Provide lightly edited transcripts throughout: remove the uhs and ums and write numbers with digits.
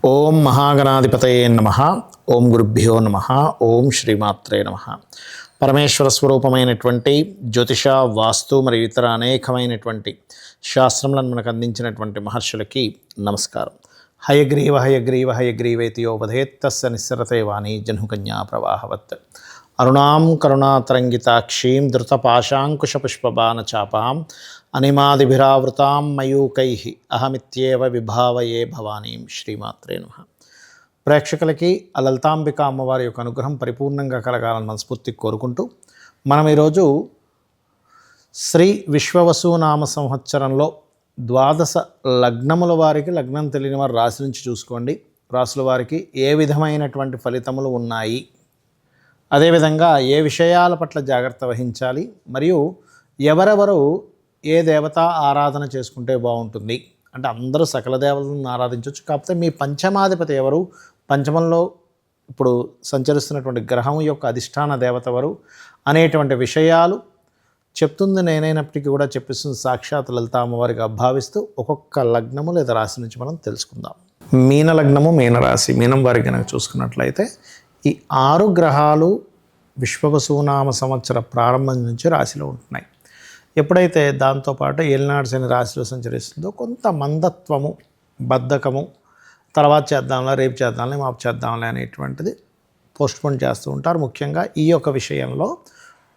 ఓం మహాగణాధిపతయే నమః. ఓం గురుభ్యో నమః. ఓం శ్రీమాత్రే నమః. పరమేశ్వర స్వరూపమైనటువంటి జ్యోతిష, వాస్తు మరియు ఇతర అనేకమైనటువంటి శాస్త్రములను మనకు అందించినటువంటి మహర్షులకి నమస్కారం. హయగ్రీవ హయగ్రీవ హయగ్రీవేతియోపధేత్తస్య నిస్సరతే వాణి జహ్నుకన్యా ప్రవాహవత్. అరుణాం కరుణాతరంగితాక్షీం ధృతపాశాంకుశపుష్పబాణచాపాం అనిమాదిభిరావృతాం మయూకైః అహమిత్యేవ విభావయే భవానీం. శ్రీమాత్రే నమః. ప్రేక్షకులకి ఆ లలితాంబిక అమ్మవారి యొక్క అనుగ్రహం పరిపూర్ణంగా కలగాలని మనస్ఫూర్తిగా కోరుకుంటూ మనం ఈరోజు శ్రీ విశ్వవసునామ సంవత్సరంలో ద్వాదశ లగ్నముల వారికి, లగ్నం తెలియని వారి రాశి నుంచి చూసుకోండి, రాశుల వారికి ఏ విధమైనటువంటి ఫలితములు ఉన్నాయి, అదేవిధంగా ఏ విషయాల పట్ల జాగ్రత్త వహించాలి, మరియు ఎవరెవరు ఏ దేవత ఆరాధన చేసుకుంటే బాగుంటుంది. అంటే అందరూ సకల దేవతలను ఆరాధించవచ్చు, కాకపోతే మీ పంచమాధిపతి ఎవరు, పంచమంలో ఇప్పుడు సంచరిస్తున్నటువంటి గ్రహం యొక్క అధిష్టాన దేవత ఎవరు అనేటువంటి విషయాలు చెప్తుంది నేనైనప్పటికీ కూడా చెప్పిస్తుంది సాక్షాత్ లలిత అమ్మవారిగా భావిస్తూ ఒక్కొక్క లగ్నము లేదా రాశి నుంచి మనం తెలుసుకుందాం. మీన లగ్నము, మీనరాశి, మీనం వారికి కనుక చూసుకున్నట్లయితే ఈ 6 గ్రహాలు విశ్వవసునామ సంవత్సర ప్రారంభం నుంచి రాశిలో ఉంటున్నాయి. ఎప్పుడైతే దాంతోపాటు ఏలినాడు శని రాశిలో సంచరిస్తుందో కొంత మందత్వము, బద్ధకము, తర్వాత చేద్దాంలే, రేపు చేద్దాంలే, మాపు చేద్దాంలే అనేటువంటిది పోస్ట్పోన్ చేస్తూ ఉంటారు. ముఖ్యంగా ఈ యొక్క విషయంలో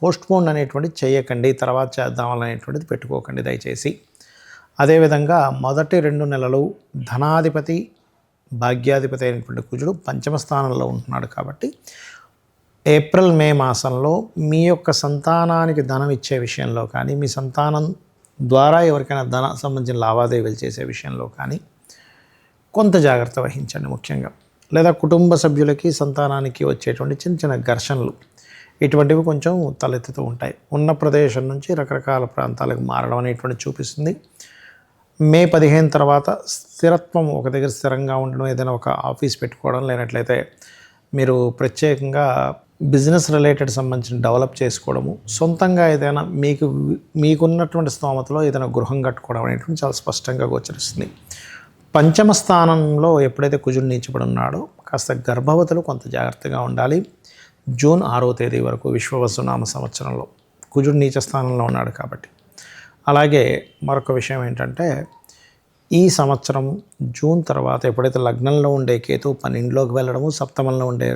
పోస్ట్పోన్ అనేటువంటిది చేయకండి, తర్వాత చేద్దామనేటువంటిది పెట్టుకోకండి దయచేసి. అదేవిధంగా మొదటి 2 నెలలు ధనాధిపతి, భాగ్యాధిపతి అయినటువంటి కుజుడు పంచమ స్థానంలో ఉంటున్నాడు కాబట్టి ఏప్రిల్ మే మాసంలో మీ యొక్క సంతానానికి ధనం ఇచ్చే విషయంలో కానీ, మీ సంతానం ద్వారా ఎవరికైనా ధన సంబంధించిన లావాదేవీలు చేసే విషయంలో కానీ కొంత జాగ్రత్త వహించండి ముఖ్యంగా. లేదా కుటుంబ సభ్యులకి, సంతానానికి వచ్చేటువంటి చిన్న చిన్న ఘర్షణలు ఇటువంటివి కొంచెం తలెత్తుతూ ఉంటాయి. ఉన్న ప్రదేశం నుంచి రకరకాల ప్రాంతాలకు మారడం అనేటువంటి చూపిస్తుంది. మే 15 తర్వాత స్థిరత్వం, ఒక దగ్గర స్థిరంగా ఉండడం, ఏదైనా ఒక ఆఫీస్ పెట్టుకోవడం, లేనట్లయితే మీరు ప్రత్యేకంగా బిజినెస్ రిలేటెడ్ సంబంధించిన డెవలప్ చేసుకోవడము, సొంతంగా ఏదైనా మీకున్నటువంటి స్తోమతలో ఏదైనా గృహం కట్టుకోవడం అనేటువంటి చాలా స్పష్టంగా గోచరిస్తుంది. పంచమ స్థానంలో ఎప్పుడైతే కుజుడు నీచబడి ఉన్నాడో కాస్త గర్భవతులు కొంత జాగ్రత్తగా ఉండాలి. జూన్ 6వ తేదీ వరకు విశ్వవసునామ సంవత్సరంలో కుజుడు నీచ స్థానంలో ఉన్నాడు కాబట్టి. అలాగే మరొక విషయం ఏంటంటే, ఈ సంవత్సరం జూన్ తర్వాత ఎప్పుడైతే లగ్నంలో ఉండే కేతు 12లోకి వెళ్ళడము, సప్తమంలో ఉండే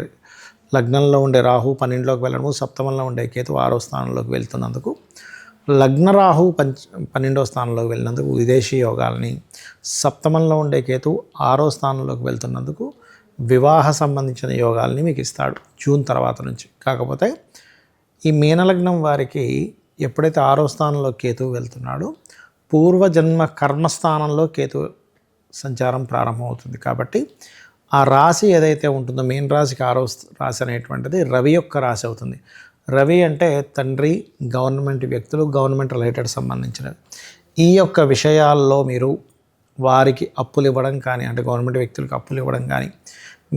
లగ్నంలో ఉండే రాహు 12లోకి వెళ్ళడము, సప్తమంలో ఉండే కేతు 6వ స్థానంలోకి వెళ్తున్నందుకు, లగ్న రాహు 12వ స్థానంలోకి వెళ్ళినందుకు విదేశీ యోగాల్ని, సప్తమంలో ఉండే కేతు 6వ స్థానంలోకి వెళ్తున్నందుకు వివాహ సంబంధించిన యోగాల్ని మీకు ఇస్తాడు జూన్ తర్వాత నుంచి. కాకపోతే ఈ మీనలగ్నం వారికి ఎప్పుడైతే 6వ స్థానంలో కేతువు వెళ్తున్నాడో పూర్వజన్మ కర్మస్థానంలో కేతు సంచారం ప్రారంభమవుతుంది. కాబట్టి ఆ రాశి ఏదైతే ఉంటుందో, మీన రాశికి 6వ రాశి అనేటువంటిది రవి యొక్క రాశి అవుతుంది. రవి అంటే తండ్రి, గవర్నమెంట్ వ్యక్తులు, గవర్నమెంట్ రిలేటెడ్ సంబంధించినవి. ఈ యొక్క విషయాల్లో మీరు వారికి అప్పులు ఇవ్వడం కానీ, అంటే గవర్నమెంట్ వ్యక్తులకు అప్పులు ఇవ్వడం కానీ,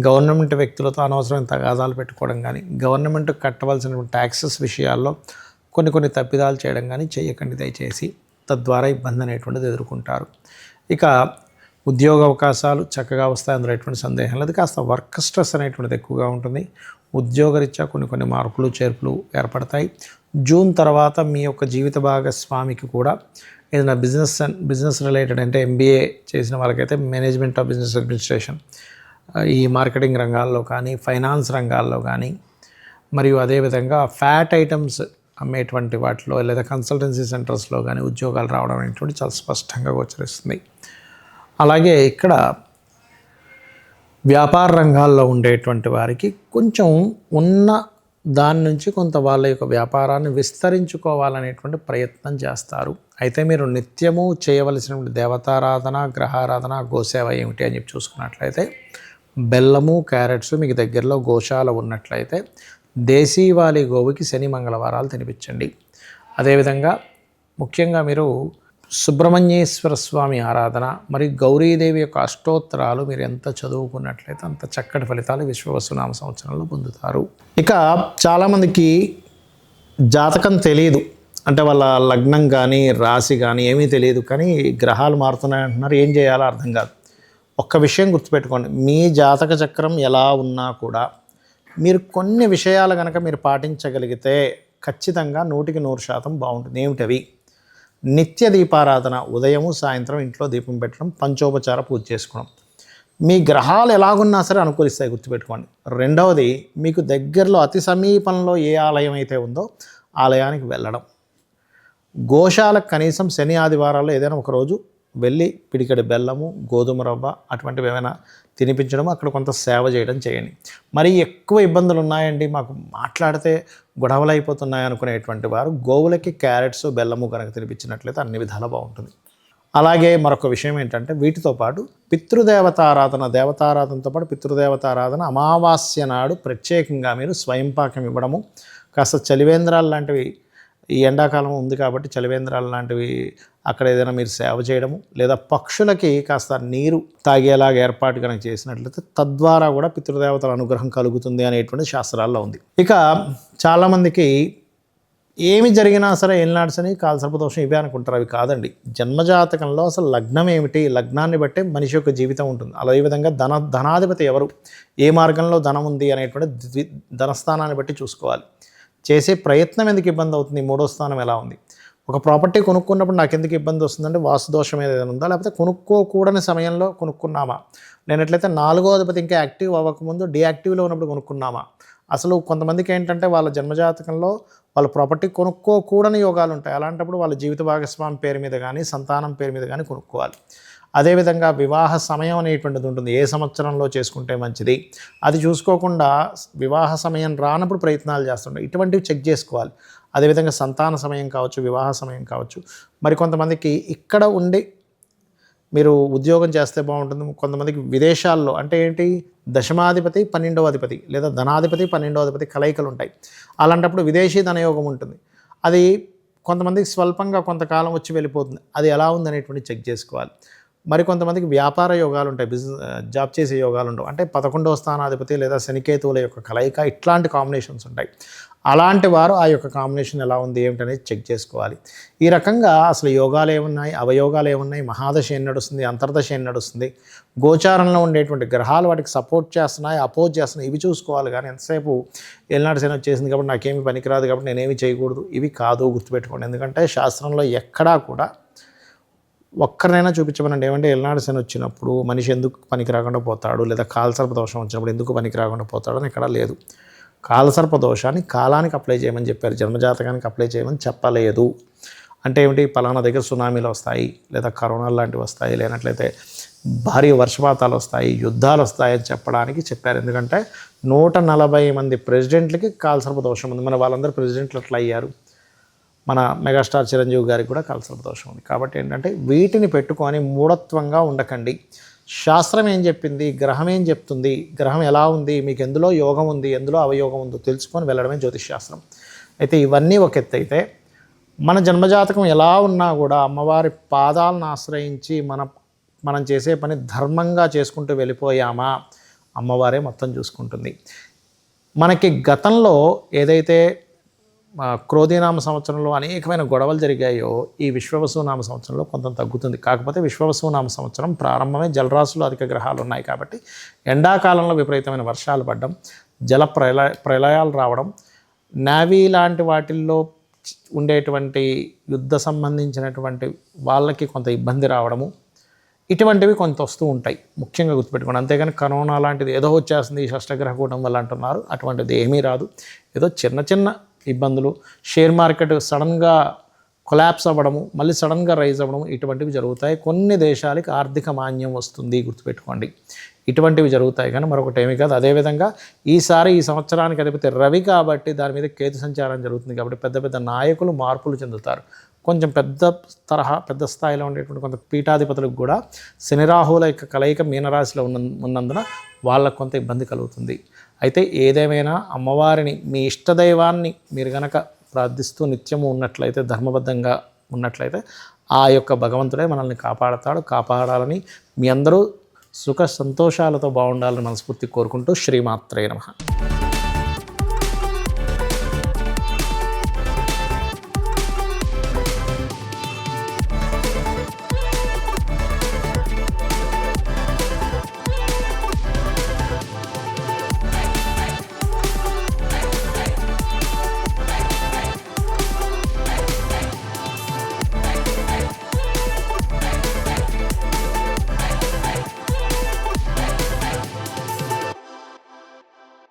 గవర్నమెంట్ వ్యక్తులతో అనవసరమైన తగాదాలు పెట్టుకోవడం కానీ, గవర్నమెంట్ కట్టవలసిన ట్యాక్సెస్ విషయాల్లో కొన్ని తప్పిదాలు చేయడం కానీ చేయకండి దయచేసి. తద్వారా ఇబ్బంది అనేటువంటిది ఎదుర్కొంటారు. ఇక ఉద్యోగ అవకాశాలు చక్కగా వస్తాయి, అందులో ఎటువంటి సందేహం లేదు. కాస్త వర్క్ స్ట్రెస్ అనేటువంటిది ఎక్కువగా ఉంటుంది. ఉద్యోగరీత్యా కొన్ని మార్పులు చేర్పులు ఏర్పడతాయి. జూన్ తర్వాత మీ యొక్క జీవిత భాగస్వామికి కూడా ఏదైనా బిజినెస్ రిలేటెడ్, అంటే MBA చేసిన వాళ్ళకైతే మేనేజ్మెంట్ ఆఫ్ బిజినెస్ అడ్మినిస్ట్రేషన్, ఈ మార్కెటింగ్ రంగాల్లో కానీ, ఫైనాన్స్ రంగాల్లో కానీ, మరియు అదేవిధంగా ఫ్యాట్ ఐటమ్స్ అమ్మేటువంటి వాటిలో లేదా కన్సల్టెన్సీ సెంటర్స్లో కానీ ఉద్యోగాలు రావడం అనేటువంటి చాలా స్పష్టంగా గోచరిస్తుంది. అలాగే ఇక్కడ వ్యాపార రంగాల్లో ఉండేటువంటి వారికి కొంచెం ఉన్న దాని నుంచి కొంత వాళ్ళ యొక్క వ్యాపారాన్ని విస్తరించుకోవాలనేటువంటి ప్రయత్నం చేస్తారు. అయితే మీరు నిత్యము చేయవలసినటువంటి దేవతారాధన, గ్రహారాధన, గోసేవ ఏమిటి అని చెప్పి చూసుకున్నట్లయితే, బెల్లము, క్యారెట్స్ మీకు దగ్గరలో గోశాల ఉన్నట్లయితే దేశీవాలి గోవుకి శని మంగళవారాలు తినిపించండి. అదేవిధంగా ముఖ్యంగా మీరు సుబ్రహ్మణ్యేశ్వర స్వామి ఆరాధన మరియు గౌరీదేవి యొక్క అష్టోత్తరాలు మీరు ఎంత చదువుకున్నట్లయితే అంత చక్కటి ఫలితాలు విశ్వవసునామ సంవత్సరంలో పొందుతారు. ఇక చాలామందికి జాతకం తెలియదు, అంటే వాళ్ళ లగ్నం కానీ రాశి కానీ ఏమీ తెలియదు, కానీ గ్రహాలు మారుతున్నాయి అంటున్నారు, ఏం చేయాలో అర్థం కాదు. ఒక్క విషయం గుర్తుపెట్టుకోండి, మీ జాతక చక్రం ఎలా ఉన్నా కూడా మీరు కొన్ని విషయాలు కనుక మీరు పాటించగలిగితే ఖచ్చితంగా 100% బాగుంటుంది. ఏమిటవి? నిత్య దీపారాధన, ఉదయము సాయంత్రం ఇంట్లో దీపం పెట్టడం, పంచోపచార పూజ చేసుకోవడం. మీ గ్రహాలు ఎలాగున్నా సరే అనుకూలిస్తాయి, గుర్తుపెట్టుకోండి. రెండవది, మీకు దగ్గరలో అతి సమీపంలో ఏ ఆలయం అయితే ఉందో ఆలయానికి వెళ్ళడం. గోశాలకు కనీసం శని ఆదివారాల్లో ఏదైనా ఒకరోజు వెళ్ళి పిడికెడు బెల్లము, గోధుమ రవ్వ అటువంటివి ఏమైనా తినిపించడం, అక్కడ కొంత సేవ చేయడం చేయండి. మరి ఎక్కువ ఇబ్బందులు ఉన్నాయండి, మాకు మాట్లాడితే గొడవలు అయిపోతున్నాయి అనుకునేటువంటి వారు గోవులకి క్యారెట్స్, బెల్లము కనుక తినిపించినట్లయితే అన్ని విధాలా బాగుంటుంది. అలాగే మరొక విషయం ఏంటంటే, వీటితో పాటు పితృదేవతారాధన, దేవతారాధనతో పాటు పితృదేవతారాధన అమావాస్య నాడు ప్రత్యేకంగా మీరు స్వయంపాకం ఇవ్వడము, కాస్త చలివేంద్రాలు లాంటివి, ఈ ఎండాకాలం ఉంది కాబట్టి చలివేంద్రాలు లాంటివి అక్కడ ఏదైనా మీరు సేవ చేయడము, లేదా పక్షులకి కాస్త నీరు తాగేలాగా ఏర్పాటు కనుక చేసినట్లయితే తద్వారా కూడా పితృదేవతల అనుగ్రహం కలుగుతుంది అనేటువంటి శాస్త్రాల్లో ఉంది. ఇక చాలామందికి ఏమి జరిగినా సరే ఏలినాడ్సని, కాలసర్పదోషం ఇవే అనుకుంటారు. అవి కాదండి. జన్మజాతకంలో అసలు లగ్నం ఏమిటి, లగ్నాన్ని బట్టే మనిషి యొక్క జీవితం ఉంటుంది. అదేవిధంగా ధనాధిపతి ఎవరు, ఏ మార్గంలో ధనం ఉంది అనేటువంటి ధనస్థానాన్ని బట్టి చూసుకోవాలి. చేసే ప్రయత్నం ఎందుకు ఇబ్బంది అవుతుంది, మూడో స్థానం ఎలా ఉంది. ఒక ప్రాపర్టీ కొనుక్కున్నప్పుడు నాకు ఎందుకు ఇబ్బంది వస్తుందంటే వాస్తుదోషం ఏదైనా ఉందా, లేకపోతే కొనుక్కోకూడని సమయంలో కొనుక్కున్నామా, లేనట్లయితే 4వ అధిపతి ఇంకా యాక్టివ్ అవ్వకముందు డీయాక్టివ్లో ఉన్నప్పుడు కొనుక్కున్నామా. అసలు కొంతమందికి ఏంటంటే వాళ్ళ జన్మజాతకంలో వాళ్ళ ప్రాపర్టీ కొనుక్కోకూడని యోగాలు ఉంటాయి. అలాంటప్పుడు వాళ్ళ జీవిత భాగస్వామి పేరు మీద కానీ సంతానం పేరు మీద కానీ కొనుక్కోవాలి. అదేవిధంగా వివాహ సమయం అనేటువంటిది ఉంటుంది, ఏ సంవత్సరంలో చేసుకుంటే మంచిది, అది చూసుకోకుండా వివాహ సమయం రానప్పుడు ప్రయత్నాలు చేస్తుంటాయి. ఇటువంటివి చెక్ చేసుకోవాలి. అదేవిధంగా సంతాన సమయం కావచ్చు, వివాహ సమయం కావచ్చు. మరి కొంతమందికి ఇక్కడ ఉండి మీరు ఉద్యోగం చేస్తే బాగుంటుంది. కొంతమందికి విదేశాల్లో, అంటే ఏంటి, దశమాధిపతి 12వ అధిపతి లేదా ధనాధిపతి 12వ అధిపతి కలయికలు ఉంటాయి. అలాంటప్పుడు విదేశీ ధనయోగం ఉంటుంది. అది కొంతమందికి స్వల్పంగా కొంతకాలం వచ్చి వెళ్ళిపోతుంది. అది ఎలా ఉందనేటువంటి చెక్ చేసుకోవాలి. మరి కొంతమందికి వ్యాపార యోగాలు ఉంటాయి, జాబ్ చేసే యోగాలు ఉండవు. అంటే 11వ స్థానాధిపతి లేదా శనికేతువుల యొక్క కలయిక, ఇట్లాంటి కాంబినేషన్స్ ఉంటాయి. అలాంటి వారు ఆ యొక్క కాంబినేషన్ ఎలా ఉంది ఏమిటనేది చెక్ చేసుకోవాలి. ఈ రకంగా అసలు యోగాలు ఏమున్నాయి, అవయోగాలు ఏమున్నాయి, మహాదశ ఏం నడుస్తుంది, అంతర్దశ ఏం నడుస్తుంది, గోచారంలో ఉండేటువంటి గ్రహాలు వాటికి సపోర్ట్ చేస్తున్నాయి, అపోజ్ చేస్తున్నాయి, ఇవి చూసుకోవాలి. కానీ ఎంతసేపు ఏలినాటి శని వచ్చేసింది కాబట్టి నాకేమి పనికిరాదు కాబట్టి నేనేమి చేయకూడదు, ఇవి కాదు, గుర్తుపెట్టుకోండి. ఎందుకంటే శాస్త్రంలో ఎక్కడా కూడా ఒక్కరినైనా చూపించమనండి. ఏమంటే ఏలినాటి శని వచ్చినప్పుడు మనిషి ఎందుకు పనికి రాకుండా పోతాడు, లేదా కాలసర్ప దోషం వచ్చినప్పుడు ఎందుకు పనికి రాకుండా పోతాడు అని ఎక్కడా లేదు. కాలసర్ప దోషాన్ని కాలానికి అప్లై చేయమని చెప్పారు, జన్మజాతకానికి అప్లై చేయమని చెప్పలేదు. అంటే ఏమిటి, పలానా దగ్గర సునామీలు వస్తాయి, లేదా కరోనా లాంటివి వస్తాయి, లేనట్లయితే భారీ వర్షపాతాలు వస్తాయి, యుద్ధాలు వస్తాయని చెప్పడానికి చెప్పారు. ఎందుకంటే 140 మంది ప్రెసిడెంట్లకి కాలసర్ప దోషం ఉంది. మన వాళ్ళందరూ ప్రెసిడెంట్లు అట్లా అయ్యారు. మన మెగాస్టార్ చిరంజీవి గారికి కూడా కాలసర్ప దోషం ఉంది. కాబట్టి ఏంటంటే వీటిని పెట్టుకొని మూఢత్వంగా ఉండకండి. శాస్త్రం ఏం చెప్పింది, గ్రహం ఏం చెప్తుంది, గ్రహం ఎలా ఉంది, మీకు ఎందులో యోగం ఉంది, ఎందులో అవయోగం ఉందో తెలుసుకొని వెళ్ళడమే జ్యోతిష్ శాస్త్రం. అయితే ఇవన్నీ ఒక ఎత్తు అయితే, మన జన్మజాతకం ఎలా ఉన్నా కూడా అమ్మవారి పాదాలను ఆశ్రయించి మనం చేసే పని ధర్మంగా చేసుకుంటూ వెళ్ళిపోయామా, అమ్మవారే మొత్తం చూసుకుంటుంది. మనకి గతంలో ఏదైతే క్రోధీనామ సంవత్సరంలో అనేకమైన గొడవలు జరిగాయో, ఈ విశ్వవసునామ సంవత్సరంలో కొంత తగ్గుతుంది. కాకపోతే విశ్వవసునామ సంవత్సరం ప్రారంభమే జలరాశులు అధిక గ్రహాలు ఉన్నాయి కాబట్టి ఎండాకాలంలో విపరీతమైన వర్షాలు పడడం, జల ప్రళయాలు రావడం, నేవీ లాంటి వాటిల్లో ఉండేటువంటి యుద్ధ సంబంధించినటువంటి వాళ్ళకి కొంత ఇబ్బంది రావడము, ఇటువంటివి కొంత వస్తూ ఉంటాయి. ముఖ్యంగా గుర్తుపెట్టుకోండి. అంతేగాని కరోనా లాంటిది ఏదో వచ్చేస్తుంది ఈ షష్టగ్రహ కూటం వల్ల అంటున్నారు, అటువంటిది ఏమీ రాదు. ఏదో చిన్న చిన్న ఇబ్బందులు, షేర్ మార్కెట్ సడన్గా కొలాప్స్ అవ్వడము, మళ్ళీ సడన్గా రైజ్ అవ్వడం, ఇటువంటివి జరుగుతాయి. కొన్ని దేశాలకి ఆర్థిక మాన్యం వస్తుంది, గుర్తుపెట్టుకోండి. ఇటువంటివి జరుగుతాయి, కానీ మరొకటి ఏమీ కాదు. అదేవిధంగా ఈ సంవత్సరానికి అధిపతి రవి కాబట్టి దాని మీద కేతు సంచారం జరుగుతుంది కాబట్టి పెద్ద పెద్ద నాయకులు మార్పులు చెందుతారు. కొంచెం పెద్ద స్థాయిలో ఉండేటువంటి కొంత పీఠాధిపతులకు కూడా శని రాహువుల యొక్క కలయిక మీనరాశిలో ఉన్నందున వాళ్ళకు కొంత ఇబ్బంది కలుగుతుంది. అయితే ఏదేమైనా అమ్మవారిని, మీ ఇష్టదైవాన్ని మీరు గనక ప్రార్థిస్తూ నిత్యము ఉన్నట్లయితే, ధర్మబద్ధంగా ఉన్నట్లయితే ఆ యొక్క భగవంతుడే మనల్ని కాపాడాలని మీ అందరూ సుఖ సంతోషాలతో బాగుండాలని మనస్ఫూర్తి కోరుకుంటూ శ్రీమాత్రే నమః.